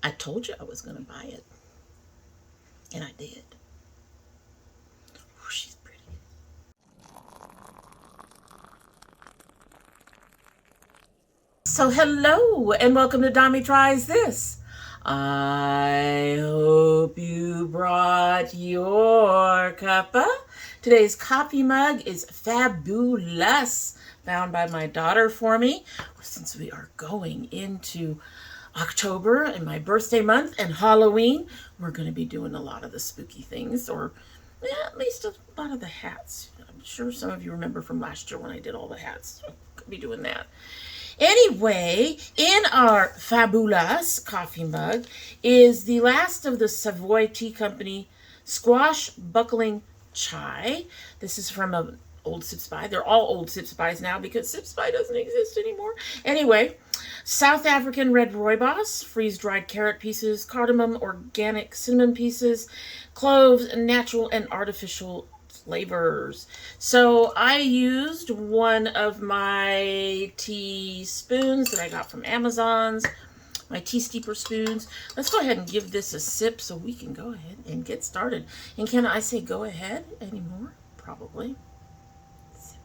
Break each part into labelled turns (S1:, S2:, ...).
S1: I told you I was going to buy it. And I did. Oh, she's pretty. So hello and welcome to Dommy Tries This. I hope you brought your cuppa. Today's coffee mug is fabulous, found by my daughter for me. Since we are going into October and my birthday month and Halloween, we're going to be doing a lot of the spooky things, or at least a lot of the hats. I'm sure some of you remember from last year when I did all the hats. So could be doing that. Anyway, in our fabulous coffee mug is the last of the Savoy Tea Company Squash Buckling Chai. This is from an old Sips By. They're all old Sips Bys now because Sips By doesn't exist anymore. Anyway, South African red rooibos, freeze-dried carrot pieces, cardamom, organic cinnamon pieces, cloves, natural and artificial flavors. So I used one of my teaspoons that I got from Amazon's, my tea steeper spoons. Let's go ahead and give this a sip so we can go ahead and get started. And can I say go ahead anymore? Probably. Sip.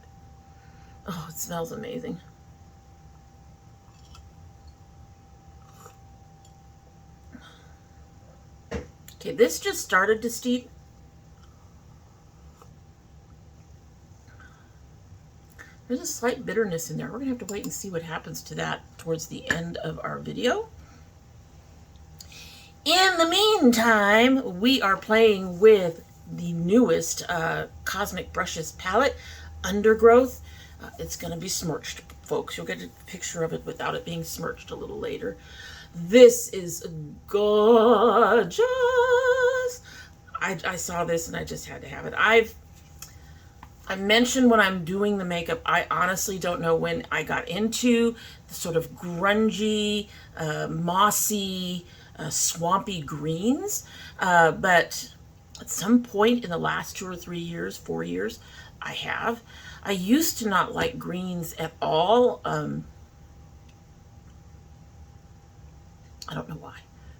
S1: Oh, it smells amazing. Okay, this just started to steep. There's a slight bitterness in there. We're going to have to wait and see what happens to that towards the end of our video. In the meantime, we are playing with the newest Cosmic Brushes palette, Undergrowth. It's going to be smirched, folks. You'll get a picture of it without it being smirched a little later. This is gorgeous. I saw this and I just had to have it. I mentioned when I'm doing the makeup, I honestly don't know when I got into the sort of grungy, mossy, swampy greens, but at some point in the last 2 or 3 years, 4 years, I have. I used to not like greens at all. I don't know why.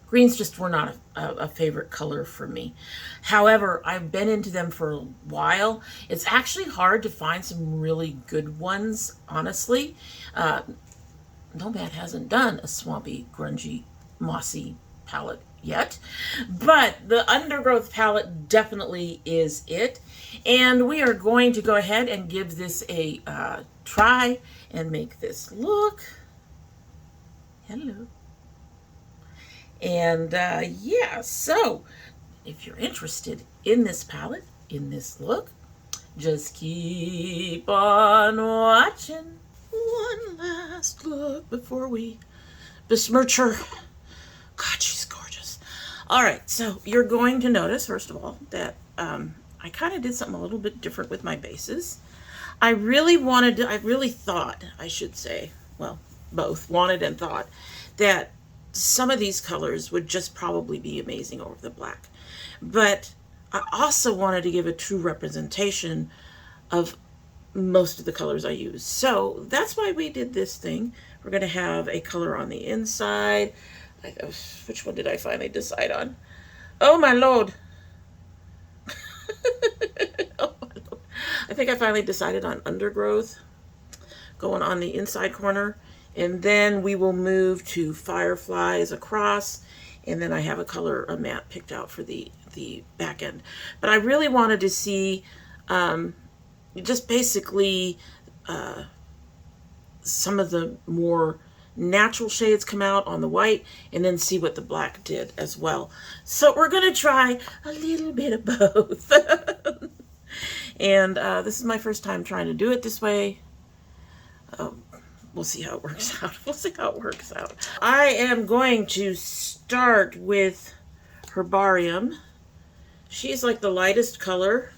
S1: Greens just were not a favorite color for me. However, I've been into them for a while. It's actually hard to find some really good ones, honestly. Nomad hasn't done a swampy, grungy, mossy palette yet. But the Undergrowth palette definitely is it. And we are going to go ahead and give this a try and make this look. Hello. And yeah, so if you're interested in this palette, in this look, just keep on watching. One last look before we besmirch her. God, she's gorgeous. All right, so you're going to notice, first of all, that I kind of did something a little bit different with my bases. I really thought, I should say, well, both wanted and thought, that some of these colors would just probably be amazing over the black. But I also wanted to give a true representation of most of the colors I use. So that's why we did this thing. We're going to have a color on the inside. Which one did I finally decide on? Oh my Lord. Oh my Lord. I think I finally decided on Undergrowth, going on the inside corner. And then we will move to Fireflies across, and then I have a matte picked out for the back end. But I really wanted to see just basically some of the more natural shades come out on the white, and then see what the black did as well. So we're going to try a little bit of both. And this is my first time trying to do it this way. We'll see how it works out. We'll see how it works out. I am going to start with Herbarium. She's like the lightest color.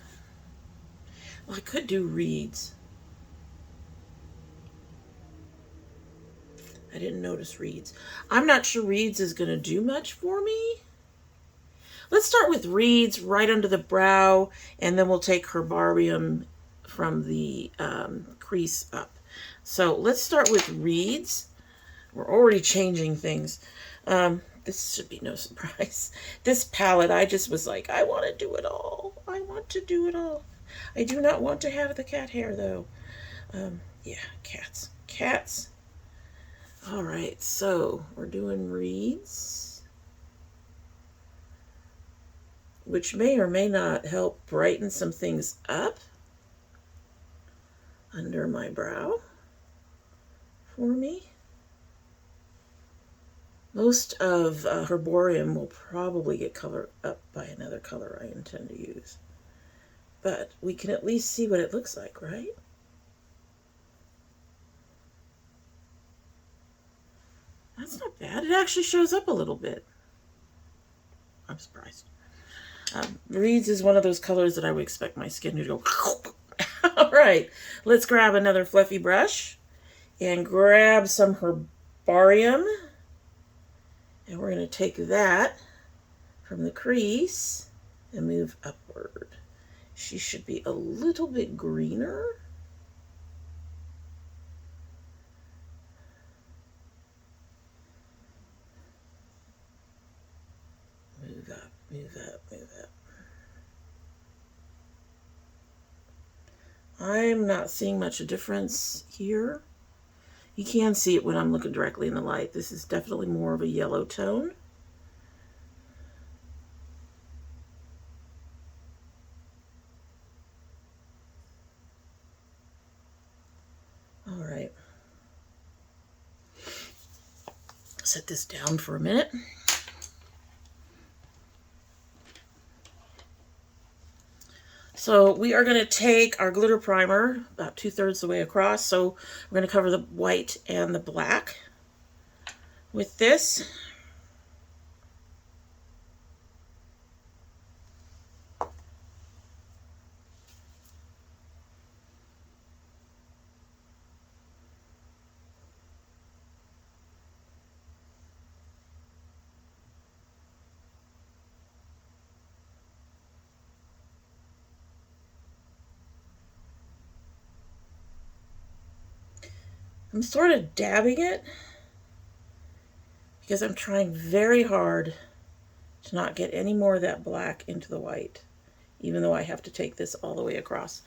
S1: Well, I could do Reeds. I didn't notice Reeds. I'm not sure Reeds is going to do much for me. Let's start with Reeds right under the brow, and then we'll take Herbarium from the crease up. So let's start with Reeds. We're already changing things. this should be no surprise. This palette, I just was like, I want to do it all. I want to do it all. I do not want to have the cat hair, though. Yeah, cats. Cats. All right, so we're doing reeds, which may or may not help brighten some things up under my brow for me. Most of Herborium will probably get colored up by another color I intend to use. But we can at least see what it looks like, right? That's not bad. It actually shows up a little bit. I'm surprised. Reeds is one of those colors that I would expect my skin to go. All right, let's grab another fluffy brush and grab some Herbarium. And we're going to take that from the crease and move upward. She should be a little bit greener. Move up, move up, move up. I'm not seeing much of a difference here. You can see it when I'm looking directly in the light. This is definitely more of a yellow tone. All right. Set this down for a minute. So we are going to take our glitter primer about 2/3 the way across. So we're going to cover the white and the black with this. I'm sort of dabbing it because I'm trying very hard to not get any more of that black into the white, even though I have to take this all the way across.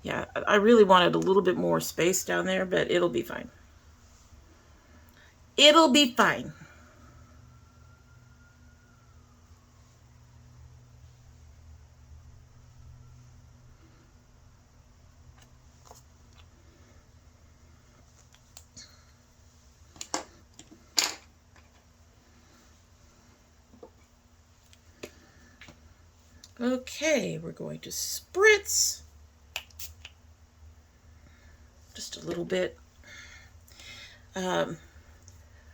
S1: Yeah, I really wanted a little bit more space down there, but it'll be fine. It'll be fine. Okay, we're going to spritz just a little bit.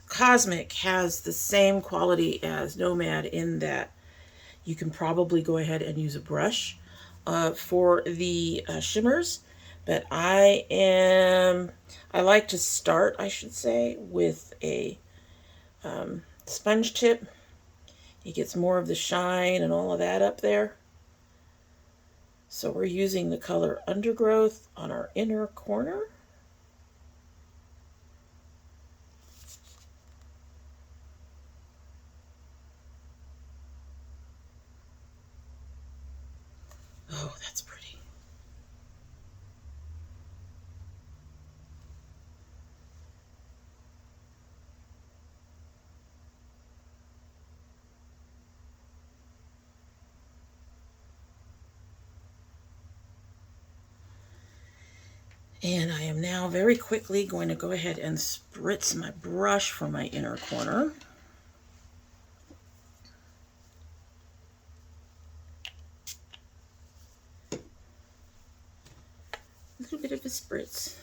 S1: Cosmic has the same quality as Nomad in that you can probably go ahead and use a brush for the shimmers, but I like to start, I should say, with a sponge tip. It gets more of the shine and all of that up there. So we're using the color Undergrowth on our inner corner. Oh, that's pretty. And I am now very quickly going to go ahead and spritz my brush for my inner corner. A little bit of a spritz.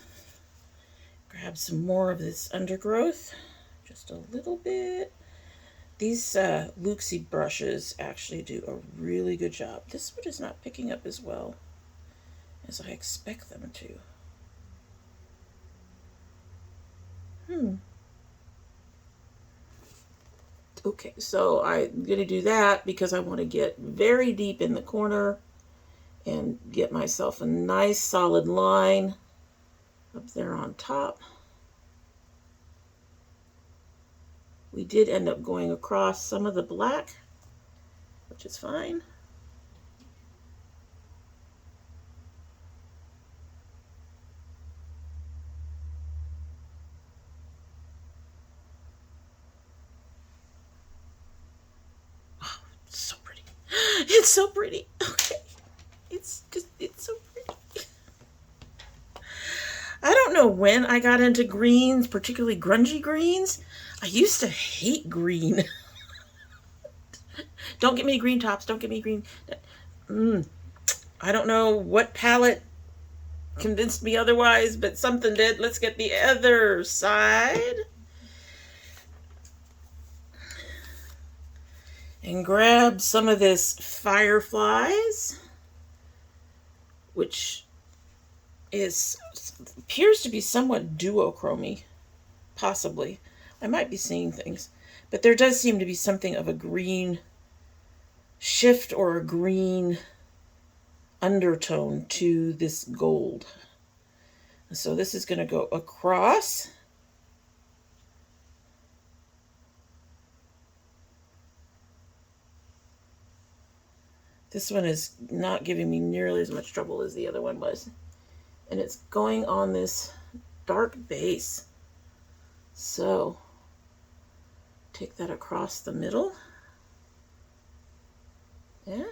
S1: Grab some more of this Undergrowth, just a little bit. These Luxie brushes actually do a really good job. This one is not picking up as well as I expect them to. Okay, so I'm going to do that because I want to get very deep in the corner and get myself a nice solid line up there on top. We did end up going across some of the black, which is fine. Oh, it's so pretty. It's so pretty. Okay. It's so pretty. I don't know when I got into greens, particularly grungy greens. I used to hate green. Don't get me green tops. Don't get me green. I don't know what palette convinced me otherwise, but something did. Let's get the other side. And grab some of this Fireflies, which appears to be somewhat duochromy, possibly. I might be seeing things, but there does seem to be something of a green shift or a green undertone to this gold. So this is going to go across. This one is not giving me nearly as much trouble as the other one was. And it's going on this dark base. So take that across the middle. Yeah.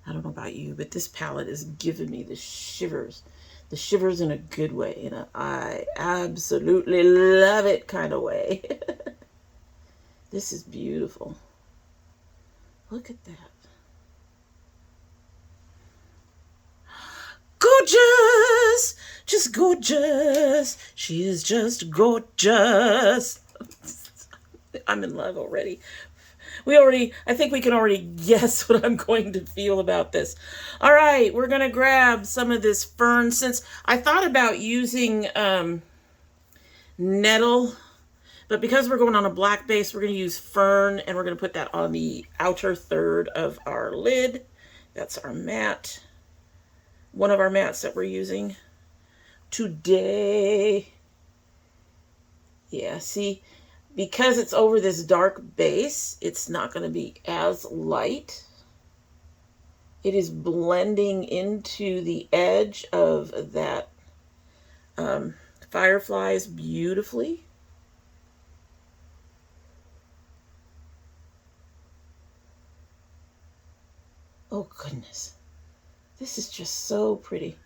S1: I don't know about you, but this palette is giving me the shivers. The shivers in a good way, in a I absolutely love it kind of way. This is beautiful. Look at that. Gorgeous! Just gorgeous. She is just gorgeous. I'm in love already. I think we can already guess what I'm going to feel about this. All right, we're going to grab some of this fern. Since I thought about using nettle, but because we're going on a black base, we're going to use fern, and we're going to put that on the outer third of our lid. That's our mat. One of our mats that we're using today. Yeah, see, because it's over this dark base, it's not going to be as light. It is blending into the edge of that Fireflies beautifully. Oh, goodness. This is just so pretty.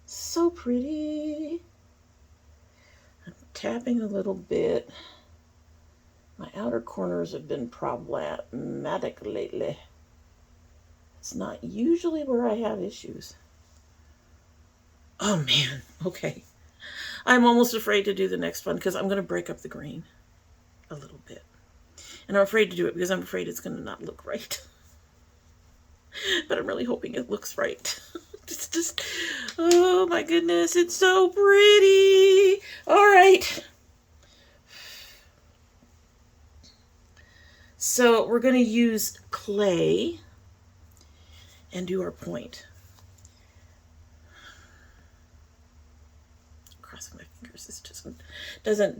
S1: So pretty. I'm tapping a little bit. My outer corners have been problematic lately. It's not usually where I have issues. Oh man, okay. I'm almost afraid to do the next one because I'm going to break up the green a little bit. And I'm afraid to do it because I'm afraid it's going to not look right. But I'm really hoping it looks right. It's just, oh my goodness, it's so pretty. All right. So we're going to use clay and do our point. Crossing my fingers, this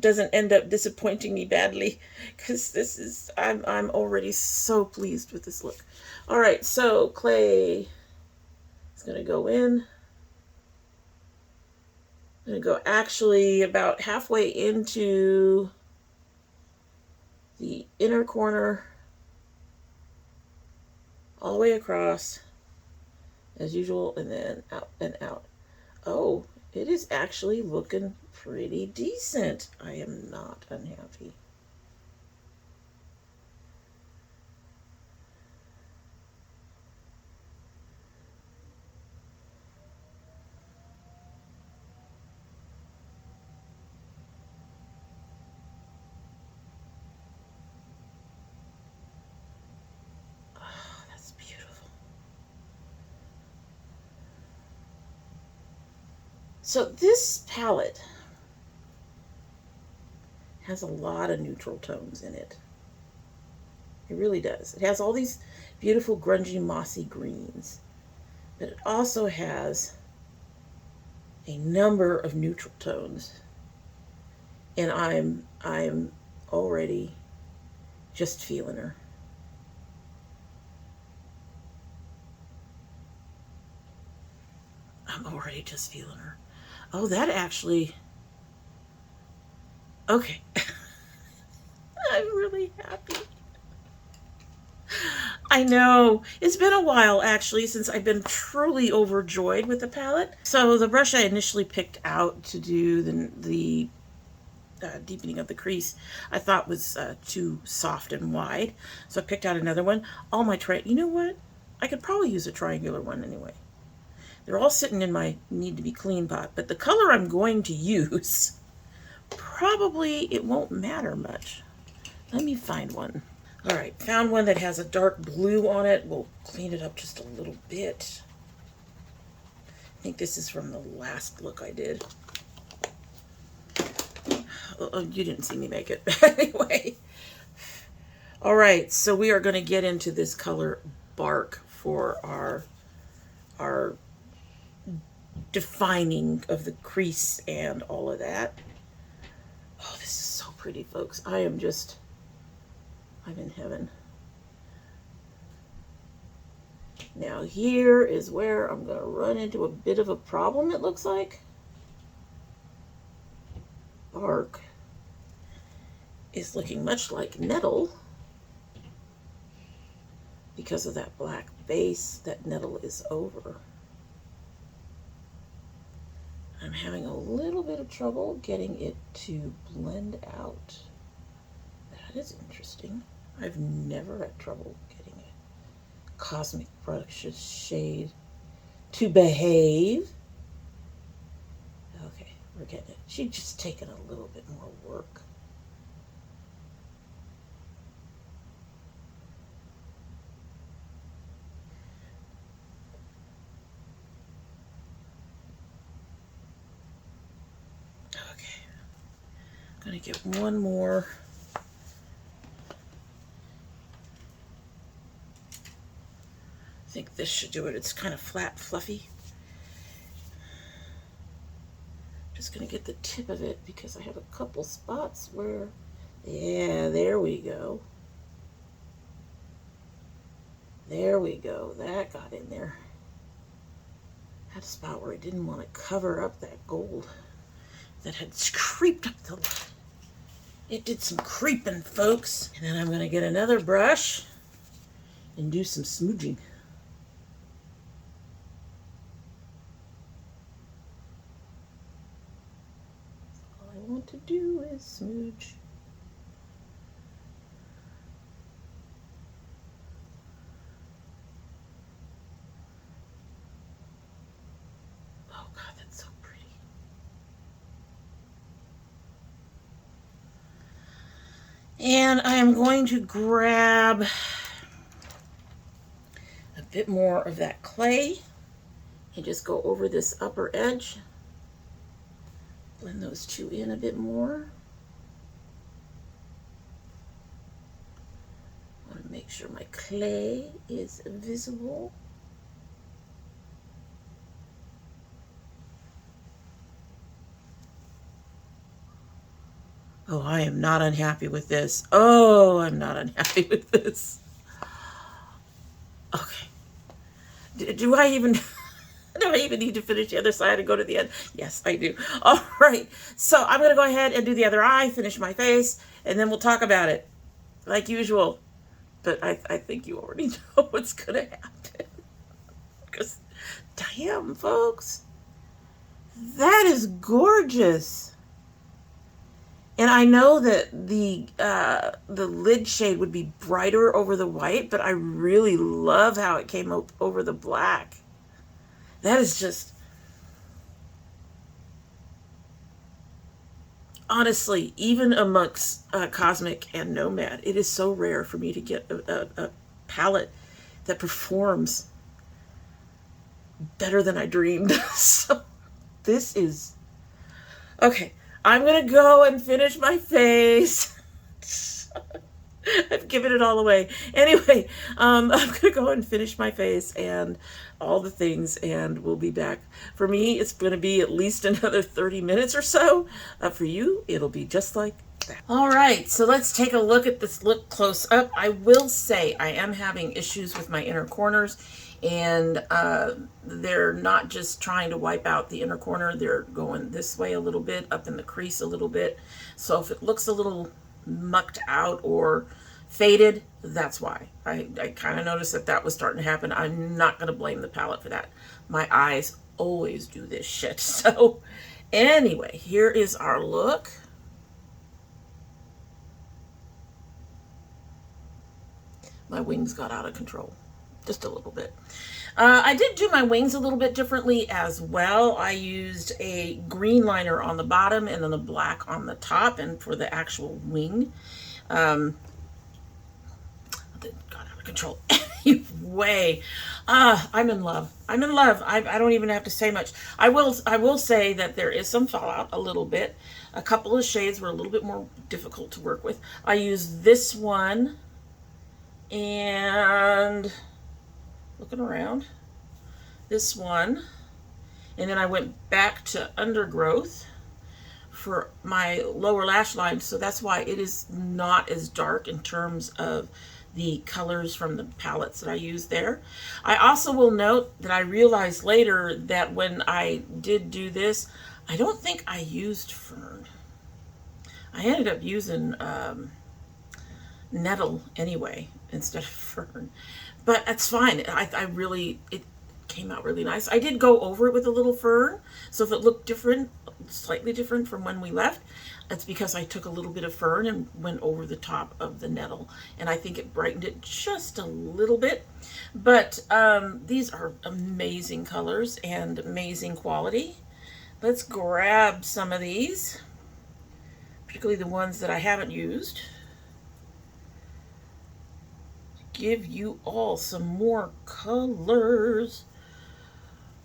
S1: doesn't end up disappointing me badly, because this is, I'm already so pleased with this look. All right, so clay is going to go in. I'm going to go actually about halfway into the inner corner, all the way across, as usual, and then out and out. Oh, it is actually looking pretty decent. I am not unhappy. So this palette has a lot of neutral tones in it. It really does. It has all these beautiful grungy mossy greens, but it also has a number of neutral tones. And I'm already just feeling her. I'm already just feeling her. Oh, that actually... Okay. I'm really happy. I know. It's been a while, actually, since I've been truly overjoyed with the palette. So the brush I initially picked out to do the deepening of the crease, I thought was too soft and wide. So I picked out another one. All my you know what? I could probably use a triangular one anyway. They're all sitting in my need to be clean pot, but the color I'm going to use, probably it won't matter much. Let me find one. All right, found one that has a dark blue on it. We'll clean it up just a little bit. I think this is from the last look I did. Oh, you didn't see me make it. Anyway. All right, so we are going to get into this color Bark for our defining of the crease and all of that. Oh, this is so pretty, folks. I'm in heaven. Now here is where I'm going to run into a bit of a problem, it looks like. Bark is looking much like Nettle because of that black base that Nettle is over. I'm having a little bit of trouble getting it to blend out. That is interesting. I've never had trouble getting a cosmic brush shade to behave. Okay, we're getting it. She's just taking a little bit more work. Okay, I'm gonna get one more. I think this should do it. It's kind of flat, fluffy. Just gonna get the tip of it because I have a couple spots where, yeah, there we go. There we go. That got in there. Had a spot where I didn't want to cover up that gold that had creeped up the line. It did some creeping, folks. And then I'm going to get another brush and do some smooching. All I want to do is smooch. Oh God, that's so pretty. And I am going to grab a bit more of that clay and just go over this upper edge. Blend those two in a bit more. I want to make sure my clay is visible. Oh, I am not unhappy with this. Oh, I'm not unhappy with this. Okay. Do I even... Do I even need to finish the other side and go to the end? Yes, I do. All right. So I'm going to go ahead and do the other eye, finish my face, and then we'll talk about it like usual. But I think you already know what's going to happen. Because, damn, folks, that is gorgeous. And I know that the lid shade would be brighter over the white, but I really love how it came over the black. That is just, honestly, even amongst Cosmic and Nomad, it is so rare for me to get a palette that performs better than I dreamed. So This is... Okay, I'm going to go and finish my face. I've given it all away. Anyway, I'm going to go and finish my face and all the things, and we'll be back. For me, it's going to be at least another 30 minutes or so. For you, it'll be just like that. All right, so let's take a look at this look close up. I will say I am having issues with my inner corners, and they're not just trying to wipe out the inner corner. They're going this way a little bit, up in the crease a little bit. So if it looks a little mucked out or faded, that's why. I kind of noticed that that was starting to happen. I'm not going to blame the palette for that. My eyes always do this shit. So anyway, here is our look. My wings got out of control just a little bit. I did do my wings a little bit differently as well. I used a green liner on the bottom and then a black on the top, and for the actual wing, that got out of control. Anyway, I'm in love. I'm in love. I don't even have to say much. I will say that there is some fallout a little bit. A couple of shades were a little bit more difficult to work with. I used this one, and looking around, this one, and then I went back to Undergrowth for my lower lash line, so that's why it is not as dark in terms of the colors from the palettes that I used there. I also will note that I realized later that when I did do this, I don't think I used fern. I ended up using nettle anyway instead of fern, but that's fine. It came out really nice. I did go over it with a little fern, so if it looked different, slightly different from when we left, it's because I took a little bit of fern and went over the top of the nettle, and I think it brightened it just a little bit. But these are amazing colors and amazing quality. Let's grab some of these, particularly the ones that I haven't used, give you all some more colors.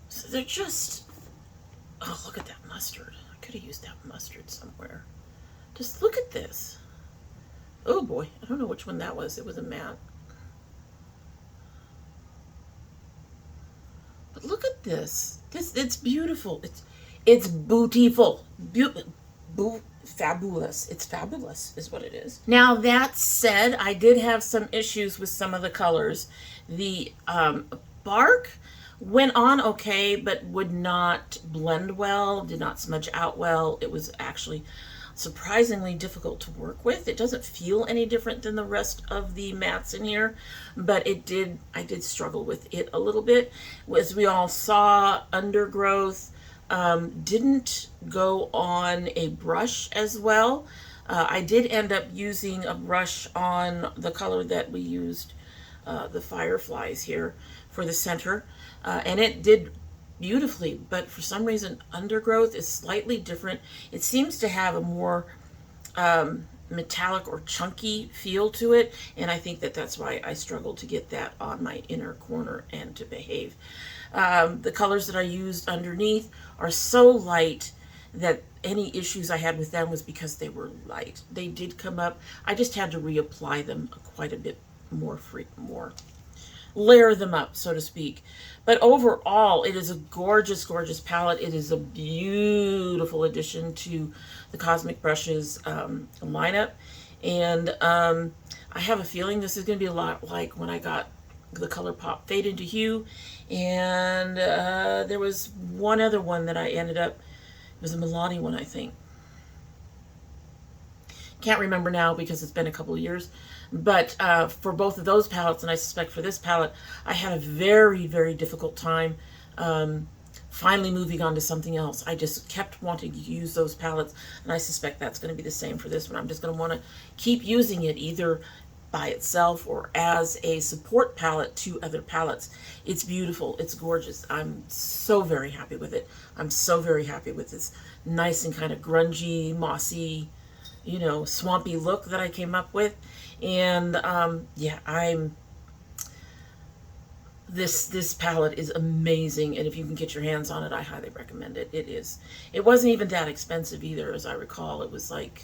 S1: So they're just, oh, look at that mustard. I could have used that mustard somewhere. Just look at this. Oh boy, I don't know which one that was. It was a matte. But look at this. It's beautiful. It's beautiful. Fabulous. It's fabulous is what it is. Now that said, I did have some issues with some of the colors. The bark went on okay, but would not blend well, did not smudge out well. It was actually surprisingly difficult to work with. It doesn't feel any different than the rest of the mattes in here, but I did struggle with it a little bit. As we all saw, Undergrowth didn't go on a brush as well. I did end up using a brush on the color that we used, the Fireflies here, for the center, and it did beautifully, but for some reason Undergrowth is slightly different. It seems to have a more metallic or chunky feel to it, and I think that that's why I struggled to get that on my inner corner and to behave. The colors that I used underneath are so light that any issues I had with them was because they were light. They did come up. I just had to reapply them quite a bit more layer them up, so to speak. But overall, it is a gorgeous, gorgeous palette. It is a beautiful addition to the Cosmic Brushes lineup. And I have a feeling this is going to be a lot like when I got the ColourPop Fade into Hue. And there was one other one that I ended up, it was a Milani one, I think. Can't remember now because it's been a couple of years. But for both of those palettes, and I suspect for this palette, I had a very, very difficult time finally moving on to something else. I just kept wanting to use those palettes, and I suspect that's going to be the same for this one. I'm just going to want to keep using it either by itself or as a support palette to other palettes. It's beautiful. It's gorgeous. I'm so very happy with it. I'm so very happy with this nice and kind of grungy, mossy, you know, swampy look that I came up with. And yeah, I'm This palette is amazing, and if you can get your hands on it, I highly recommend it. It wasn't even that expensive either, as I recall. It was like,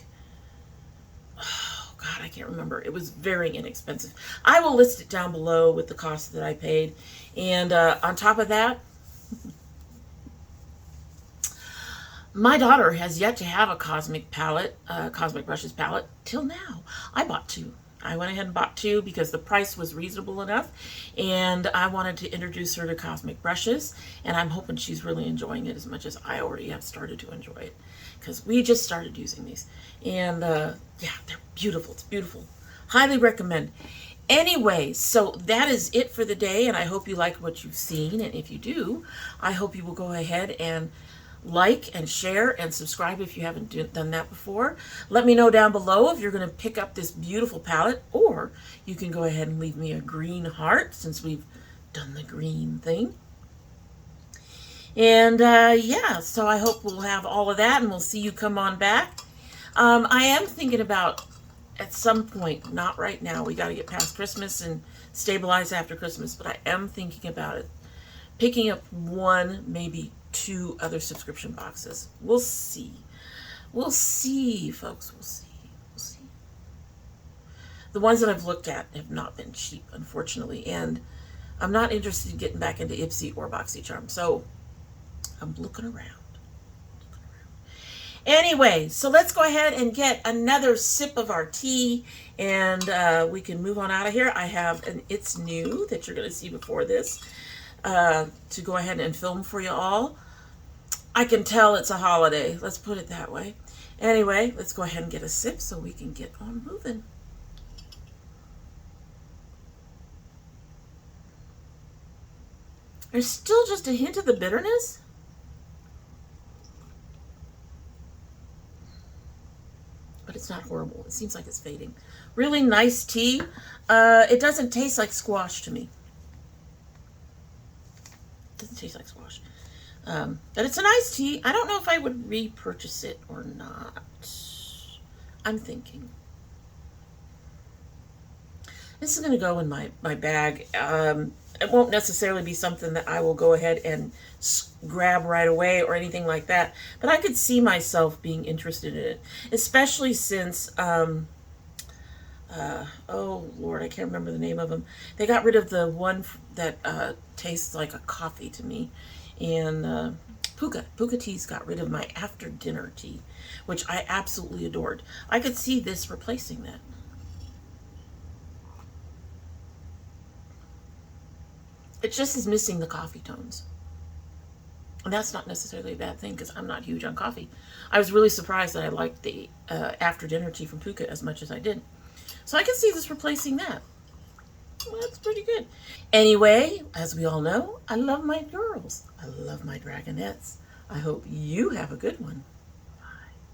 S1: oh God, I can't remember. It was very inexpensive. I will list it down below with the cost that I paid. And on top of that, my daughter has yet to have a Cosmic palette, Cosmic Brushes palette, till now. I bought two. I went ahead and bought two because the price was reasonable enough, and I wanted to introduce her to Cosmic Brushes, and I'm hoping she's really enjoying it as much as I already have started to enjoy it, because we just started using these. And yeah, they're beautiful. It's beautiful. Highly recommend. Anyway, so that is it for the day, and I hope you like what you've seen, and if you do, I hope you will go ahead and like and share and subscribe if you haven't done that before. Let me know down below if you're going to pick up this beautiful palette, or you can go ahead and leave me a green heart since we've done the green thing. And yeah, so I hope we'll have all of that, and we'll see you come on back. I am thinking about, at some point, not right now, we got to get past Christmas and stabilize after Christmas, but I am thinking about it, picking up one, maybe two other subscription boxes. We'll see. We'll see, folks. We'll see. We'll see. The ones that I've looked at have not been cheap, unfortunately, and I'm not interested in getting back into Ipsy or BoxyCharm, so I'm looking around. Anyway, so let's go ahead and get another sip of our tea, and we can move on out of here. I have an It's New that you're going to see before this to go ahead and film for you all. I can tell it's a holiday. Let's put it that way. Anyway, let's go ahead and get a sip so we can get on moving. There's still just a hint of the bitterness. But it's not horrible. It seems like it's fading. Really nice tea. It doesn't taste like squash to me. It doesn't taste like squash. But it's a nice tea. I don't know if I would repurchase it or not. I'm thinking. This is going to go in my bag. It won't necessarily be something that I will go ahead and grab right away or anything like that. But I could see myself being interested in it. Especially since, oh Lord, I can't remember the name of them. They got rid of the one that tastes like a coffee to me. And Puka Teas got rid of my after dinner tea, which I absolutely adored. I could see this replacing that. It just is missing the coffee tones. And that's not necessarily a bad thing because I'm not huge on coffee. I was really surprised that I liked the after dinner tea from Puka as much as I did. So I can see this replacing that. Well, that's pretty good. Anyway, as we all know, I love my girls. I love my dragonettes. I hope you have a good one.